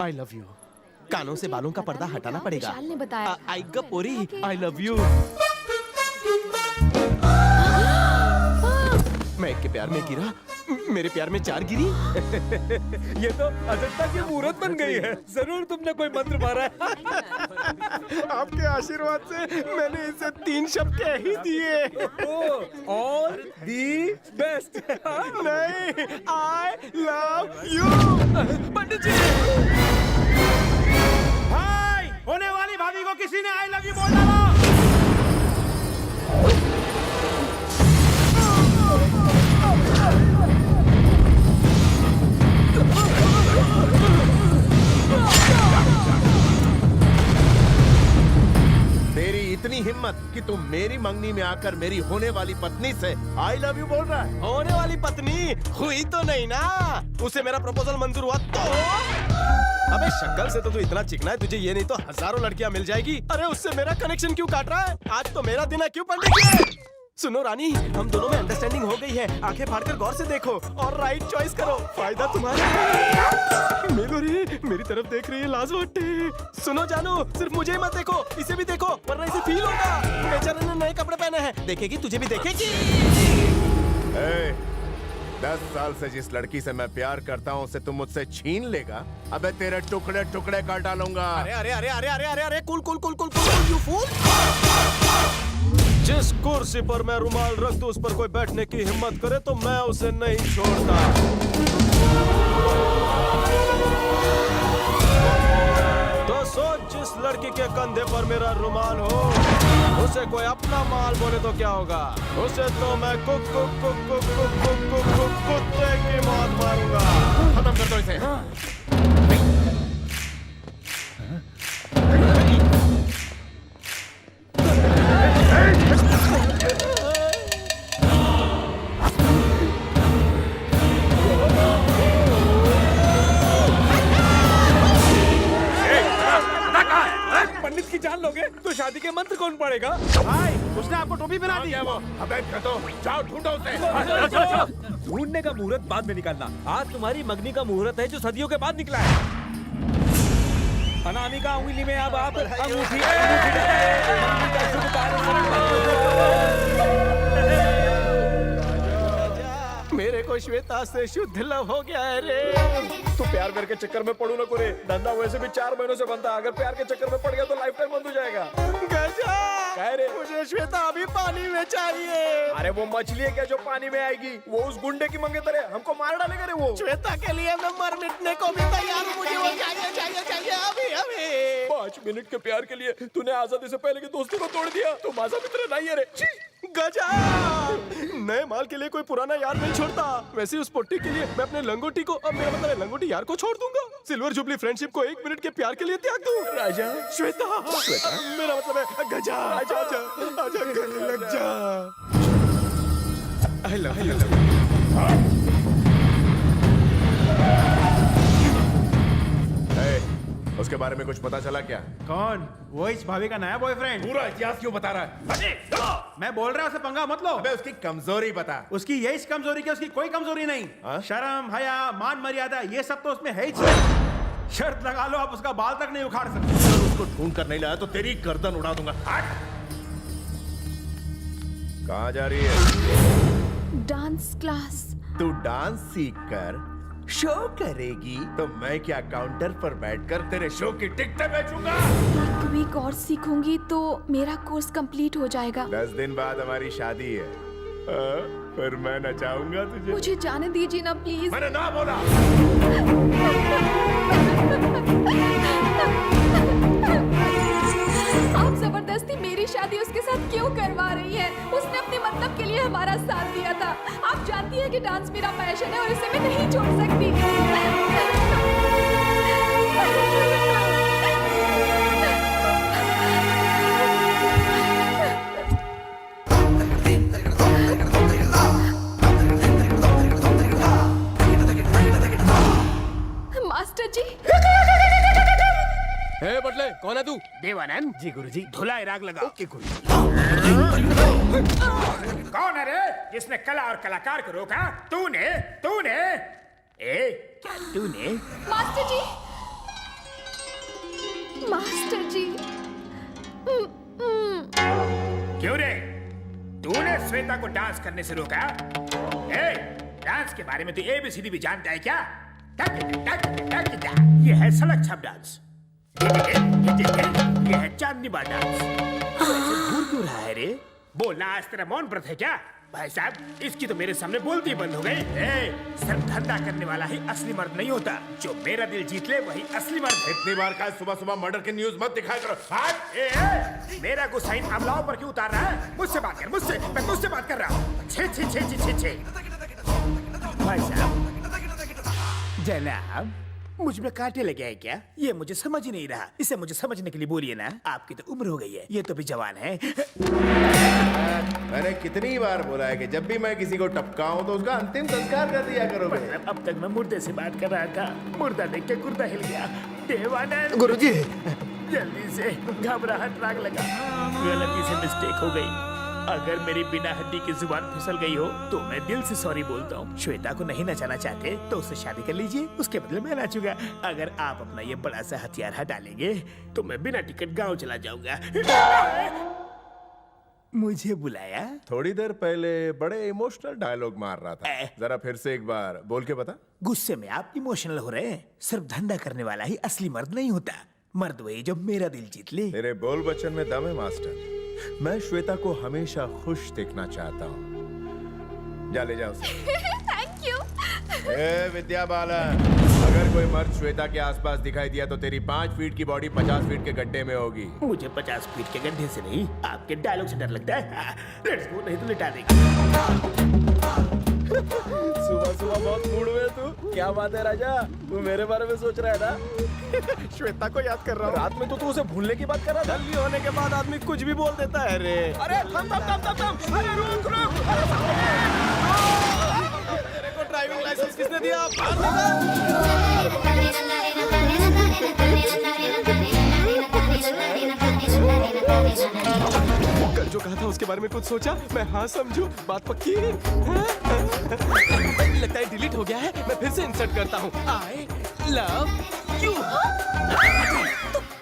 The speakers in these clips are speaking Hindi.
I love you. कानों से बालों का पर्दा हटाना पड़ेगा। विशाल ने बताया। आई गपोरी, आई लव यू। मैं एक के प्यार में गिरा, मेरे प्यार में 4 गिरी। ये तो अजंता की मूरत बन गई है। जरूर तुमने कोई मंत्र मारा है। आपके आशीर्वाद से मैंने इसे 3 शब्द कह ही दिए। All the best. नहीं, आई लव यू। पंडित जी, हाय, होने वाली भाभी को किसी ने आई लव यू बोल डाला। तेरी इतनी हिम्मत कि तुम मेरी मंगनी में आकर मेरी होने वाली पत्नी से आई लव यू बोल रहा है। होने वाली पत्नी हुई तो नहीं ना? उसे मेरा प्रपोजल मंजूर हुआ तो? अबे शक्ल से तो तू इतना चिकना है, तुझे ये नहीं तो हजारों लड़कियां मिल जाएगी। अरे उससे मेरा कनेक्शन क्यों काट रहा है? आज तो मेरा दिन है, क्यों पंडित जी? सुनो रानी, हम दोनों में अंडरस्टैंडिंग हो गई है। आंखें फाड़कर गौर से देखो और राइट चॉइस करो, फायदा तुम्हारा है। मेलोरी मेरी तरफ देख रही है, लाज वाटते। सुनो जानू, सिर्फ मुझे ही मत देखो, इसे भी देखो, वरना इसे फील होगा। बेचारे ने नए कपड़े पहने हैं, देखेगी तुझे भी देखेगी। 10 साल से जिस लड़की से मैं प्यार करता हूँ उसे तुम मुझसे छीन लेगा? अबे तेरे टुकड़े टुकड़े कर डालूंगा। अरे अरे अरे अरे अरे अरे अरे cool cool cool cool cool, you fool. जिस कुर्सी पर मैं रुमाल रख दूं उस पर कोई बैठने की हिम्मत करे तो मैं उसे नहीं छोड़ता। तो सोच, जिस लड़की के कंधे पर मेरा रुमाल हो उसे कोई अपना माल बोले तो क्या होगा? उसे तो मैं कुत्ते की मौत मारूंगा। खत्म कर दो इसे। पंडित की जान लोगे तो शादी के मंत्र कौन पड़ेगा? हाय, उसने आपको टोपी पहना दी। वो अबे तो जाओ ढूंढो उसे। ढूंढने का मुहूर्त बाद में निकालना। आज तुम्हारी मंगनी का मुहूर्त है जो सदियों के बाद निकला है। अनामिका उंगली में अब आप अंगूठी डालें। मंगनी का शुभ कार्य मेरे को श्वेता से शुद्ध लव हो गया है रे। तू प्यार करके चक्कर में पड़ू ना करे। धंधा वैसे भी 4 महीनों से बनता, अगर प्यार के चक्कर में पड़ गया तो लाइफ टाइम बंद हो जाएगा। गजा, कह रे मुझे श्वेता अभी पानी में चाहिए। अरे वो मछली है क्या जो पानी में आएगी? वो उस गुंडे की मंगेतर है, हमको मार डालेगा रे वो। श्वेता के लिए मैं मर मिटने को भी तैयार हूँ। मुझे वो चाहिए चाहिए चाहिए अभी अभी। 5 मिनट के प्यार के लिए तूने आजादी से पहले के दोस्तों को तोड़ दिया। तू माजा मित्र नहीं है रे। छी! गजा, नए माल के लिए कोई पुराना यार नहीं छोड़ता। वैसे उस पोट्टी के लिए मैं अपने लंगोटी को, अब मेरा मतलब है लंगोटी यार को छोड़ दूंगा। सिल्वर जुबली फ्रेंडशिप को 1 मिनट के प्यार के लिए त्याग दूं। राजा श्वेता, मेरा मतलब है गजा, आजा आजा आजा, गले लग जा। I love you। उसके बारे में कुछ पता चला क्या? कौन? वो इस भाभी का नया बॉयफ्रेंड। पूरा इतिहास क्यों बता रहा है? मैं बोल रहा हूँ उसे पंगा मत लो। अबे उसकी कमजोरी बता। उसकी यही कमजोरी की, उसकी कोई कमजोरी नहीं। हाँ? शर्म, हया, मान मर्यादा ये सब तो उसमें है ही नहीं। शर्त लगा लो, आप उसका बाल तक नहीं उखाड़ सकते। अगर उसको ढूंढ कर नहीं लाया तो तेरी गर्दन उड़ा दूंगा। कहाँ जा रही है? Dance class. तू डांस सीख कर शो करेगी तो मैं क्या काउंटर पर बैठकर तेरे शो की टिकटें बेचूंगा? 1 वीक और सीखूंगी तो मेरा कोर्स कंप्लीट हो जाएगा। 10 दिन बाद हमारी शादी है। फिर मैं नचाऊंगा तुझे। मुझे जाने दीजिए ना प्लीज। मैंने ना बोला। आप जबरदस्ती मेरी शादी उसके साथ क्यों करवा रही है? उसने अपने मतलब के लिए हमारा साथ दिया था। आप जानती हैं कि डांस मेरा पैशन है और इसे मैं नहीं छोड़ सकती। मास्टर जी। हे बटले, कौन है तू? देवानंद जी गुरुजी, धुलाई राग लगा। ओके गुरुजी। कौन है रे जिसने कला और कलाकार को रोका? तूने तूने क्या तूने? मास्टर जी, क्यों रे? तूने श्वेता को डांस करने से रोका? ए, डांस के बारे में तू ABCD भी जानता है क्या? ये है सड़क छाप डांस, ये है चांदनी बार डांस। घूर क्यों रहा है रे? बोलना आज तेरा मौन व्रत है क्या? भाई साहब, इसकी तो मेरे सामने बोलती बंद हो गई। सिर्फ धंधा करने वाला ही असली मर्द नहीं होता। जो मेरा दिल जीत ले वही असली मर्द है। इतनी बार का सुबह सुबह मर्डर की न्यूज मत दिखाया करो। मेरा गुस्सा इन अमलाओं पर क्यों उतार रहा है? मुझसे बात कर, मुझसे। मैं तुझसे बात कर रहा हूँ। छे छे छे छे छे। भाई साहब, जनाब, मुझ में कांटे लगे हैं क्या? ये मुझे समझ ही नहीं रहा। इसे मुझे समझने के लिए बोलिए ना। आपकी तो उम्र हो गई है, ये तो भी जवान है। मैंने कितनी बार बोला है कि जब भी मैं किसी को टपकाऊं तो उसका अंतिम संस्कार कर दिया करो। अब तक मैं मुर्दे से बात कर रहा था, मुर्दा देख के गुर्दा हिल गया। देवानंद गुरुजी, जल्दी से, घबराहट राग लगा। गलती से मिस्टेक हो गई। अगर मेरी बिना हड्डी की जुबान फिसल गई हो तो मैं दिल से सॉरी बोलता हूँ। श्वेता को नहीं नचाना चाहते तो उससे शादी कर लीजिए, उसके बदले मैं नाचूंगा। अगर आप अपना ये बड़ा सा हथियार हटा लेंगे तो मैं बिना टिकट गांव चला जाऊंगा। मुझे बुलाया? थोड़ी देर पहले बड़े इमोशनल डायलॉग मार रहा था। जरा फिर से एक बार बोल के बता। गुस्से में आप इमोशनल हो रहे हैं। सिर्फ धंधा करने वाला ही असली मर्द नहीं होता। मर्द वही जो मेरा दिल जीत ले। तेरे बोल बच्चन में दम है मास्टर। मैं श्वेता को हमेशा खुश देखना चाहता हूँ। जा ले जाओ उसे। Thank you. ए विद्या बालन, अगर कोई मर्द श्वेता के आसपास दिखाई दिया तो तेरी 5 फीट की बॉडी 50 फीट के गड्ढे में होगी। मुझे 50 फीट के गड्ढे से नहीं, आपके डायलॉग से डर लगता है। लेट्स गो, नहीं तो लिटा देंगे। सुबह सुबह बहुत मूड में तू। क्या बात है राजा? तू मेरे बारे में सोच रहा है ना? श्वेता को याद कर रहा हूँ। रात में तो तू उसे भूलने की बात कर रहा था। जल्दी होने के बाद आदमी कुछ भी बोल देता है रे। अरे थम थम थम थम थम। अरे रुक रुक। तेरे को ड्राइविंग लाइसेंस किसने दिया? बाहर निकल। कल जो कहा था उसके बारे में कुछ सोचा? मैं हाँ समझू, बात पक्की है। लगता है डिलीट हो गया है। मैं फिर से इंसर्ट करता हूँ। I love you.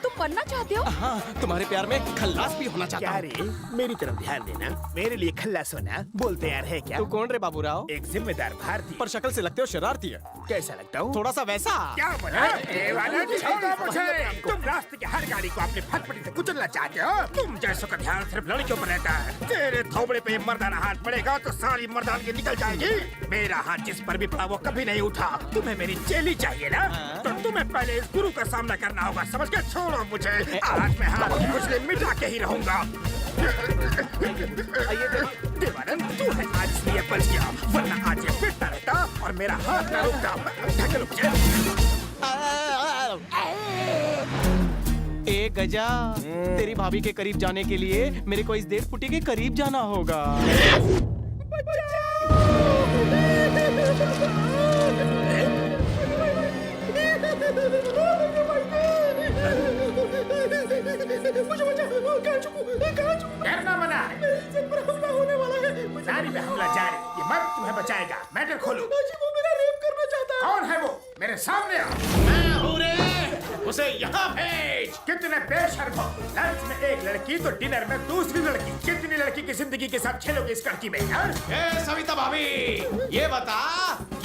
तुम बनना चाहते हो? हाँ, तुम्हारे प्यार में खल्लास भी होना चाहता क्या हूँ। रे, मेरी तरफ ध्यान देना। मेरे लिए खल्लास होना बोलते यार है क्या? तू कौन रे बाबूराव? एक जिम्मेदार भारतीय। पर शक्ल से लगते हो शरारती है। कैसा लगता हूँ? थोड़ा सा वैसा। क्या बोला? छोड़ो मुझे। तुम रास्ते की हर गाड़ी को अपने फटफटी से कुचलना चाहते हो? तुम जैसों का ध्यान सिर्फ लड़कियों पर रहता है। तेरे थोबड़े पे मर्दाना हाथ पड़ेगा तो सारी मर्दानगी निकल जाएगी। मेरा हाथ जिस पर भी पड़ा वो कभी नहीं उठा। तुम्हें मेरी चेली चाहिए ना? तो तुम्हें पहले इस गुरु का सामना करना होगा, समझ के? छोड़ो मुझे। आज मैं हाथ की खुजली मिटा के ही रहूंगा। देवानंद, तू है आज इसलिए बच गया, वरना आज ये पिटता रहता और मेरा हाथ न रुकता। ढकेलो मुझे। ए गजा, तेरी भाभी के करीब जाने के लिए मेरे को इस 1.5 फुटी के करीब जाना होगा। डरना मना है। नारी पे हमला जारी। ये मर्द तुम्हें बचाएगा। मैटर खोलो। वो मेरा रेप करना चाहता है। कौन है वो? मेरे सामने आओ। मैं हूँ रे, उसे यहाँ भेज। कितने बेशर्म हो। लंच में एक लड़की तो डिनर में दूसरी लड़की। कितनी लड़की की जिंदगी के साथ खेलोगे इस लड़की में? ए सविता भाभी, ये बता,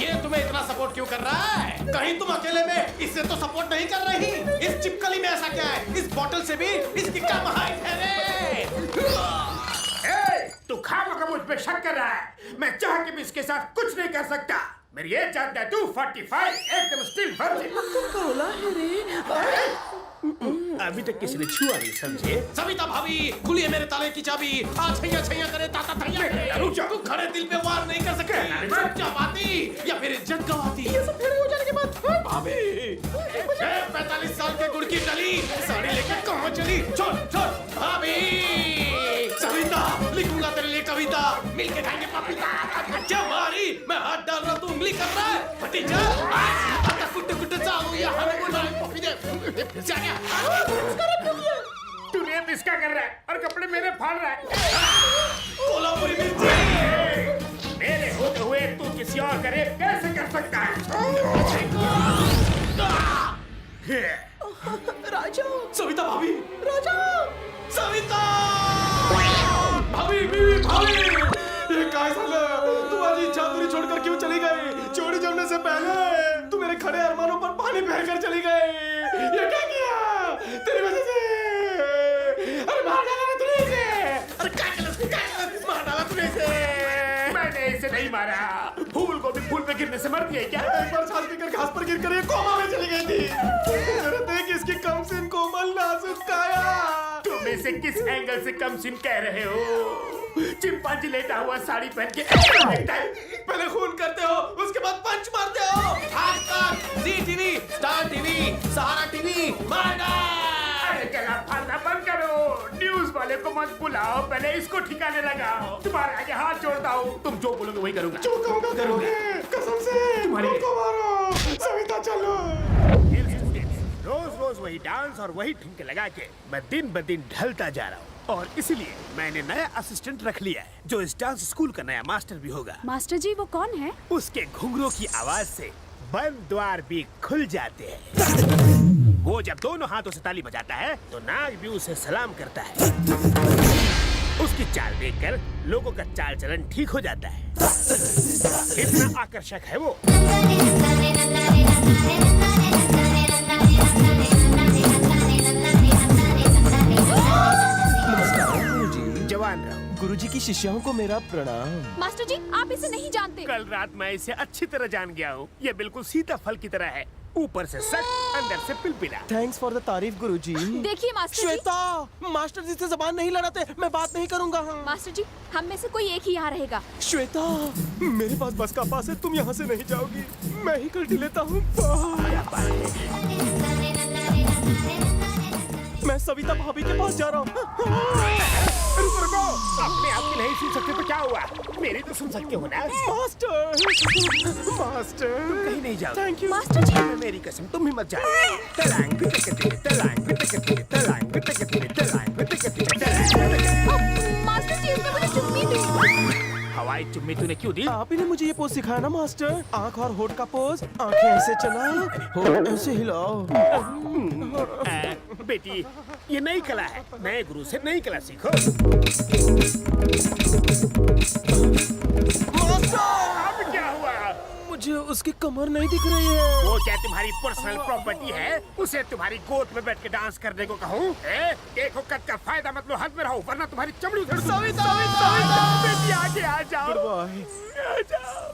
ये तुम्हें इतना सपोर्ट क्यों कर रहा है? कहीं तुम अकेले में इससे तो सपोर्ट नहीं कर रही? इस चिपकली में ऐसा क्या है? इस बोतल से भी इसकी कम हाइट है रे। तू खामखा मुझ पे शक कर रहा है। मैं चाह के भी इसके साथ कुछ नहीं कर सकता। मेरी एज जानता है तू? 45, एकदम स्टिल वर्जिन। अभी तक किसी ने छुआ नहीं, समझे? सविता भाभी, खुलिए मेरे ताले की चाबी। आज छैया छैया करे ताता तैया। रुक जा। तू खड़े दिल पे वार नहीं कर सकती। रुक जा बाती या फिर इज्जत गवाती। ये सब फेरे हो जाने के बाद भाभी 45 साल के गुड़ की डली साड़ी लेके कहाँ चली? छोड़ छोड़ भाभी। सविता, लिखूंगा तेरे लिए कविता, मिलके खाएंगे पपीता। क्या मारी? मैं हाथ डाल रहा तू उंगली कर रहा है? भतीजा, आता कुट्टे कुट्टे चालू या हमें बोल रहा है पपी दे। फिर से आ गया। तू रेप इसका कर रहा है और कपड़े मेरे फाड़ रहा है। कोल्हापुरी मिर्ची। मेरे होते हुए तू किसी और का रेप कैसे कर सकता है? राजा, सविता भाभी, राजा, सविता। ये क्या साला? तू आज इच्छा पूरी छोड़कर क्यों चली गई? चोरी जमने से पहले तू मेरे खड़े अरमानों पर पानी फेरकर चली गई। ये क्या किया? तेरी वजह से। अरे मार डाला ना तूने इसे। अरे क्या मार डाला तूने इसे। मैंने इसे नहीं मारा। फूल को भी फूल पे गिरने से मरती है क्या? एक बार छाल पीकर घास पर गिरकर ये कोमा में चली गई थी। अरे देख इसकी कमसिन कोमल नाजुक काया। तुम इसे किस एंगल से कम सिन कह रहे हो? चिंपांजी लेटा हुआ साड़ी पहन के पहले खून करते हो, उसके बाद पंच मारते हो। खासकर जी टीवी, स्टार टीवी, सहारा टीवी, अरे चला फालना बंद करो। न्यूज वाले को मत बुलाओ, पहले इसको ठिकाने लगाओ। तुम्हारे आगे हाथ जोड़ता हूँ, तुम जो बोलोगे वही करूंगा। जो कहूँगा करोगे। कसम से तुम्हारी- को मारो। सविता चलो। रोज रोज वही डांस और वही ठुमके लगा के मैं दिन ब दिन ढलता जा रहा हूँ, और इसलिए मैंने नया असिस्टेंट रख लिया है जो इस डांस स्कूल का नया मास्टर भी होगा। मास्टर जी वो कौन है? उसके घुंघरू की आवाज से बंद द्वार भी खुल जाते हैं। वो जब दोनों हाथों से ताली बजाता है तो नाग भी उसे सलाम करता है। उसकी चाल देखकर लोगों का चाल चलन ठीक हो जाता है। इतना आकर्षक है वो। जवान रहो। गुरुजी की शिष्याओं को मेरा प्रणाम। मास्टर जी आप इसे नहीं जानते। कल रात मैं इसे अच्छी तरह जान गया हूँ। ये बिल्कुल सीताफल की तरह है, ऊपर से सख्त, अंदर से पिलपिला। थैंक्स फॉर द तारीफ गुरुजी। देखिए मास्टर जी, श्वेता, मास्टर जी से जबान नहीं लड़ाते, मैं बात नहीं करूंगा। मास्टर जी हम में से कोई एक ही यहाँ रहेगा। श्वेता, मेरे पास बस का पास है, तुम यहाँ से नहीं जाओगी। मैं ही कल्टी लेता हूँ। मैं सविता भाभी के पास जा रहा हूँ। रुको, अपने आप की नहीं सुन सकते तो क्या हुआ? मेरी तो सुन सकते हो ना। मास्टर, मास्टर, कहीं नहीं जाओ। Thank you. मास्टर जी मेरी कसम, तुम ही मत जाओ। तलांग पिटकते, तलांग पिटकते, तलांग पिटकते, तलांग पिटकते, मास्टर जी उसने मुझे चुम्मी दी। हवाई चुम्मी तूने क्यों दी? आप ही ने मुझे ये पोज सिखाया ना मास्टर। आंख और होठ का पोज, आंखें ऐसे चलाओ, होठ ऐसे हिलाओ। बेटी, ये नई कला है, नए गुरु से नई कला सीखो। अब क्या हुआ? मुझे उसकी कमर नहीं दिख रही है। वो क्या तुम्हारी पर्सनल प्रॉपर्टी है? उसे तुम्हारी गोद में बैठ के डांस करने को कहूँ? देखो कद का फायदा मत लो, हद में रहो वरना तुम्हारी चमड़ी उधड़। सविता, बेटी आगे आ जाओ। Good bye. आ जाओ।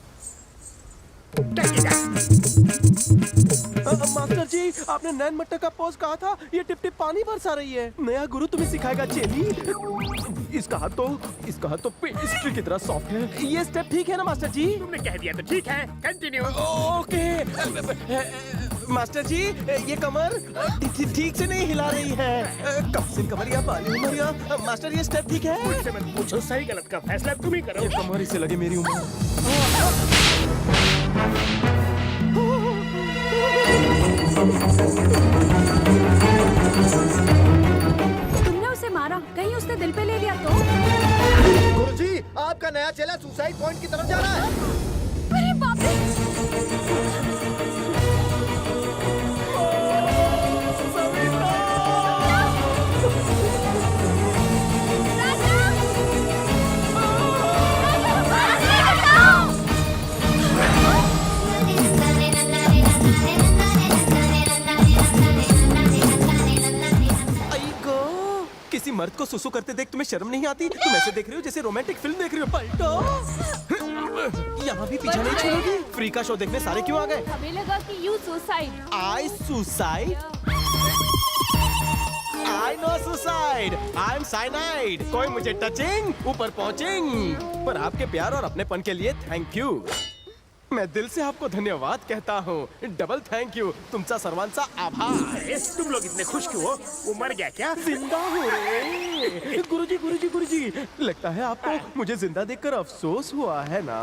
मास्टर जी, आपने नैन मट्टा का पोज कहा था, ये टिप टिप पानी बरसा रही है। नया गुरु तुम्हें सिखाएगा चेली। इसका हाथ तो पेस्ट्री की तरह सॉफ्ट है। ये स्टेप ठीक है ना मास्टर जी? तुमने कह दिया तो ठीक है, कंटिन्यू। ओके। मास्टर जी, ये कमर ठीक से नहीं हिला रही है। कब से कमर या बाली उमर या मास्टर, ये स्टेप ठीक है? मुझसे मत पूछो, सही गलत का फैसला तुम ही करो। ये कमर इसे लगे मेरी उम्र। तुमने उसे मारा, कहीं उसने दिल पे ले लिया तो? गुरुजी, आपका नया चेला सुसाइड पॉइंट की तरफ जा रहा है। अरे बाप रे! किसी मर्द को सुसु करते देख तुम्हें शर्म नहीं आती? तुम ऐसे देख रही हो जैसे रोमांटिक फिल्म देख रही हो। पलटो, यहाँ भी पीछा नहीं छोड़ोगी। फ्री का शो देखने सारे क्यों आ गए? हमें लगा कि you suicide. I suicide? I know suicide, I am cyanide. कोई मुझे टचिंग, ऊपर पहुंचिंग। पर आपके प्यार और अपनेपन के लिए थैंक यू। मैं दिल से आपको धन्यवाद कहता हूँ। डबल थैंक यू, तुमचा सर्वांचा आभार। अरे, तुम लोग इतने खुश क्यों हो? वो मर गया क्या? जिंदा हो रे। गुरुजी, गुरुजी, गुरुजी, लगता है आपको मुझे जिंदा देखकर अफसोस हुआ है ना?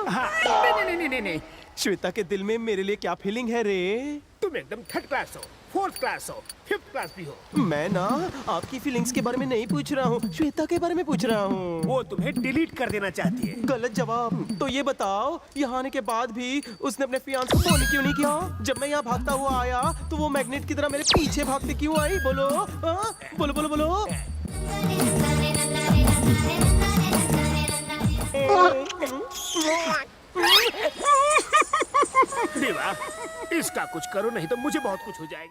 हाँ, नहीं। श्वेता के दिल में मेरे लिए क्या फीलिंग है रे? तुम एकदम थर्ड क्लास हो, फोर्थ क्लास हो, फिफ्थ क्लास भी हो। मैं ना आपकी फीलिंग्स के बारे में नहीं पूछ रहा हूँ, श्वेता के बारे में पूछ रहा हूँ। वो तुम्हें डिलीट कर देना चाहती है। गलत जवाब। तो ये बताओ, यहाँ आने के बाद भी उसने अपने फियांस को फोन क्यों नहीं किया? जब मैं यहाँ भागता हुआ आया तो वो मैग्नेट की तरह मेरे पीछे भागते क्यों आई? बोलो, हाँ? बोलो बोलो बोलो। देवा, इसका कुछ करो नहीं तो मुझे बहुत कुछ हो जाएगा।